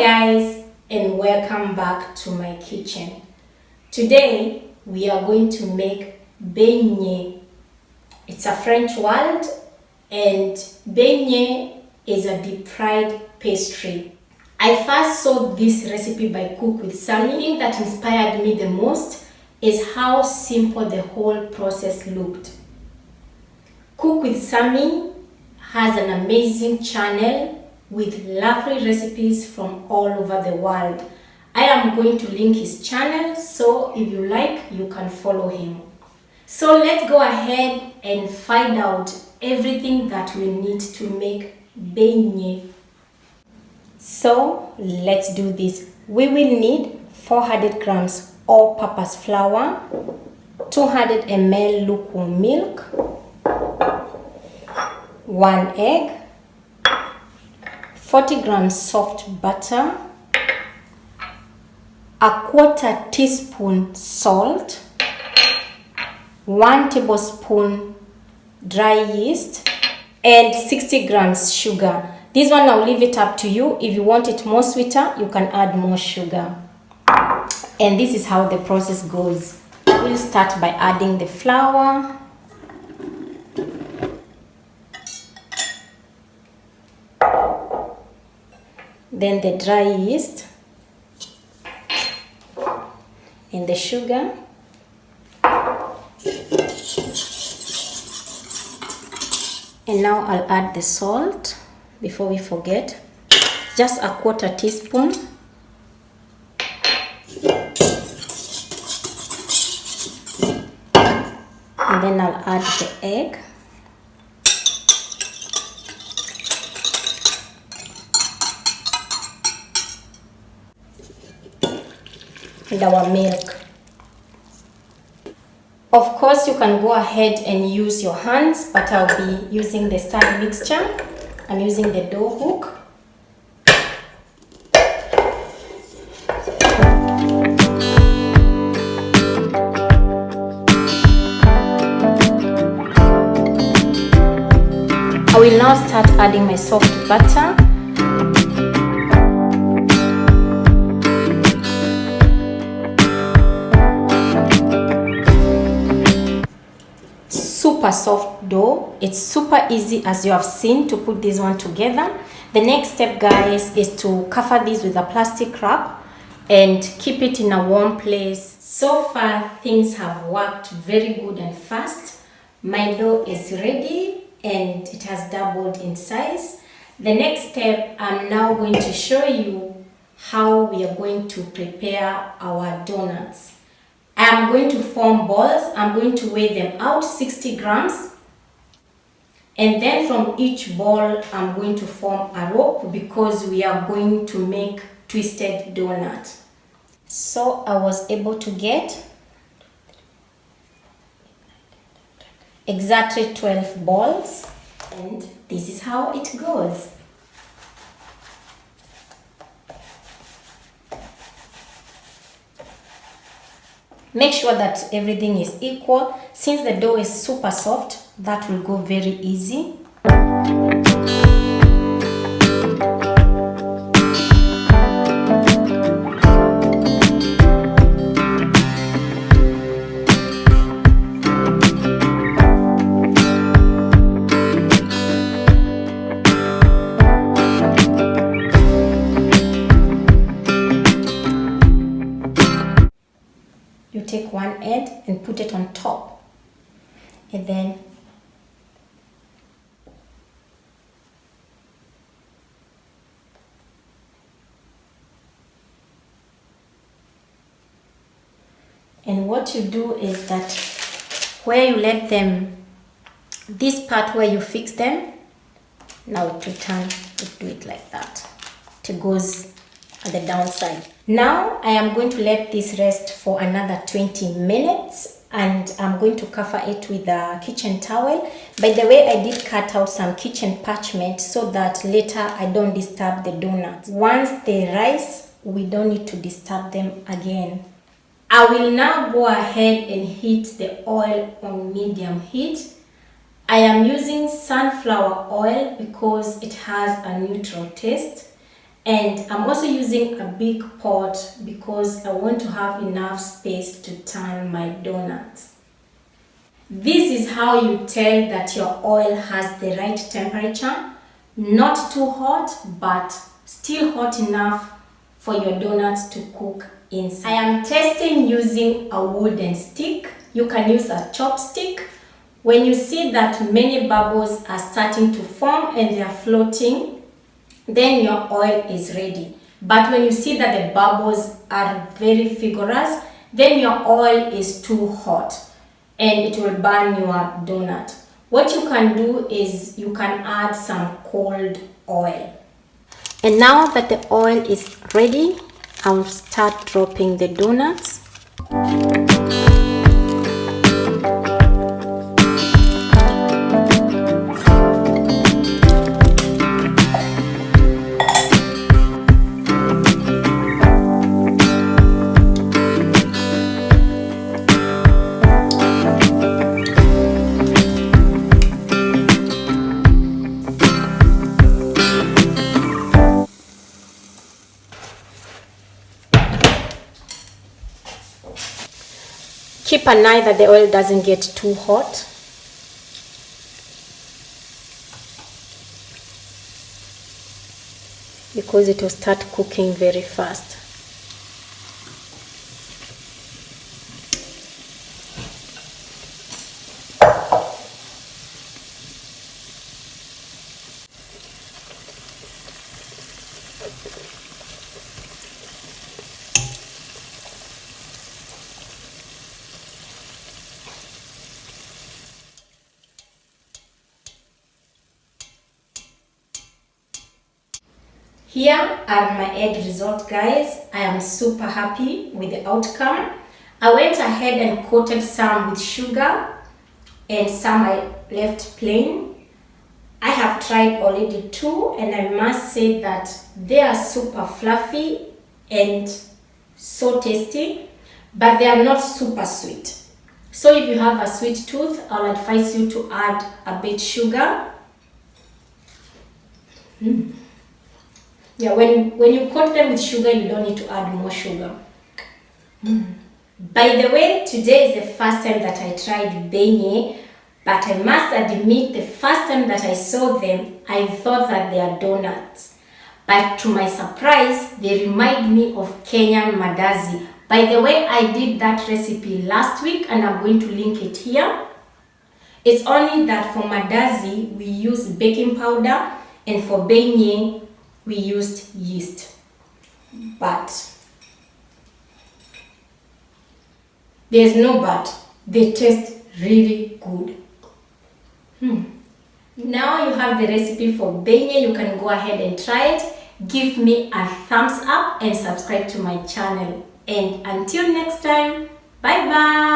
guys, and welcome back to my kitchen. Today we are going to make beignets. It's a French word, and beignet is a deep fried pastry. I first saw this recipe by Cook with Sammy. The thing that inspired me the most is how simple the whole process looked. Cook with Sammy has an amazing channel with lovely recipes from all over the world. I am going to link his channel, so if you like, you can follow him. So let's go ahead and find out everything that we need to make beignet. So let's do this. We will need 400 grams all-purpose flour, 200 ml lukewarm milk, 1 egg, 40 grams soft butter, a 1/4 teaspoon salt, 1 tablespoon dry yeast, and 60 grams sugar. This one I'll leave it up to you. If you want it more sweeter, you can add more sugar. And this is how the process goes. We'll start by adding the flour, then the dry yeast and the sugar, and now I'll add the salt before we forget, just a 1/4 teaspoon, and then I'll add the egg, and our milk. Of course, you can go ahead and use your hands, but I'll be using the stand mixture. I'm using the dough hook. I will now start adding my soft butter. Super soft dough. It's super easy, as you have seen, to put this one together. The next step, guys, is to cover this with a plastic wrap and keep it in a warm place. So far things have worked very good and fast. My dough is ready and it has doubled in size. The next step, I'm now going to show you how we are going to prepare our donuts. I am going to form balls. I'm going to weigh them out 60 grams. And then from each ball, I'm going to form a rope because we are going to make twisted donut. So I was able to get exactly 12 balls. And this is how it goes. Make sure that everything is equal. Since the dough is super soft, that will go very easy. You take one end and put it on top, and then what you do is that where you let them, this part where you fix them, now it will turn, you do it like that. It goes at the downside. Now I am going to let this rest for another 20 minutes and I'm going to cover it with a kitchen towel. By the way, I did cut out some kitchen parchment so that later I don't disturb the donuts. Once they rise, we don't need to disturb them again. I will now go ahead and heat the oil on medium heat. I am using sunflower oil because it has a neutral taste. And I'm also using a big pot because I want to have enough space to turn my donuts. This is how you tell that your oil has the right temperature, not too hot, but still hot enough for your donuts to cook inside. I am testing using a wooden stick. You can use a chopstick. When you see that many bubbles are starting to form and they are floating, then your oil is ready. But when you see that the bubbles are very vigorous, then your oil is too hot and it will burn your donut. What you can do is you can add some cold oil. And now that the oil is ready, I'll start dropping the donuts. Keep an eye that the oil doesn't get too hot. Because it will start cooking very fast. Here are my egg result, guys. I am super happy with the outcome. I went ahead and coated some with sugar and some I left plain. I have tried already 2 and I must say that they are super fluffy and so tasty, but they are not super sweet. So if you have a sweet tooth, I'll advise you to add a bit sugar. Yeah, when you coat them with sugar, you don't need to add more sugar. By the way, today is the first time that I tried beignet, but I must admit the first time that I saw them, I thought that they are donuts. But to my surprise, they remind me of KENYAN Mandazi. By the way, I did that recipe last week and I'm going to link it here. It's only that for Mandazi, we use baking powder, and for beignet, we used yeast. But there's no but. They taste really good. Now you have the recipe for beignet. You can go ahead and try it. Give me a thumbs up and subscribe to my channel. And until next time, bye bye.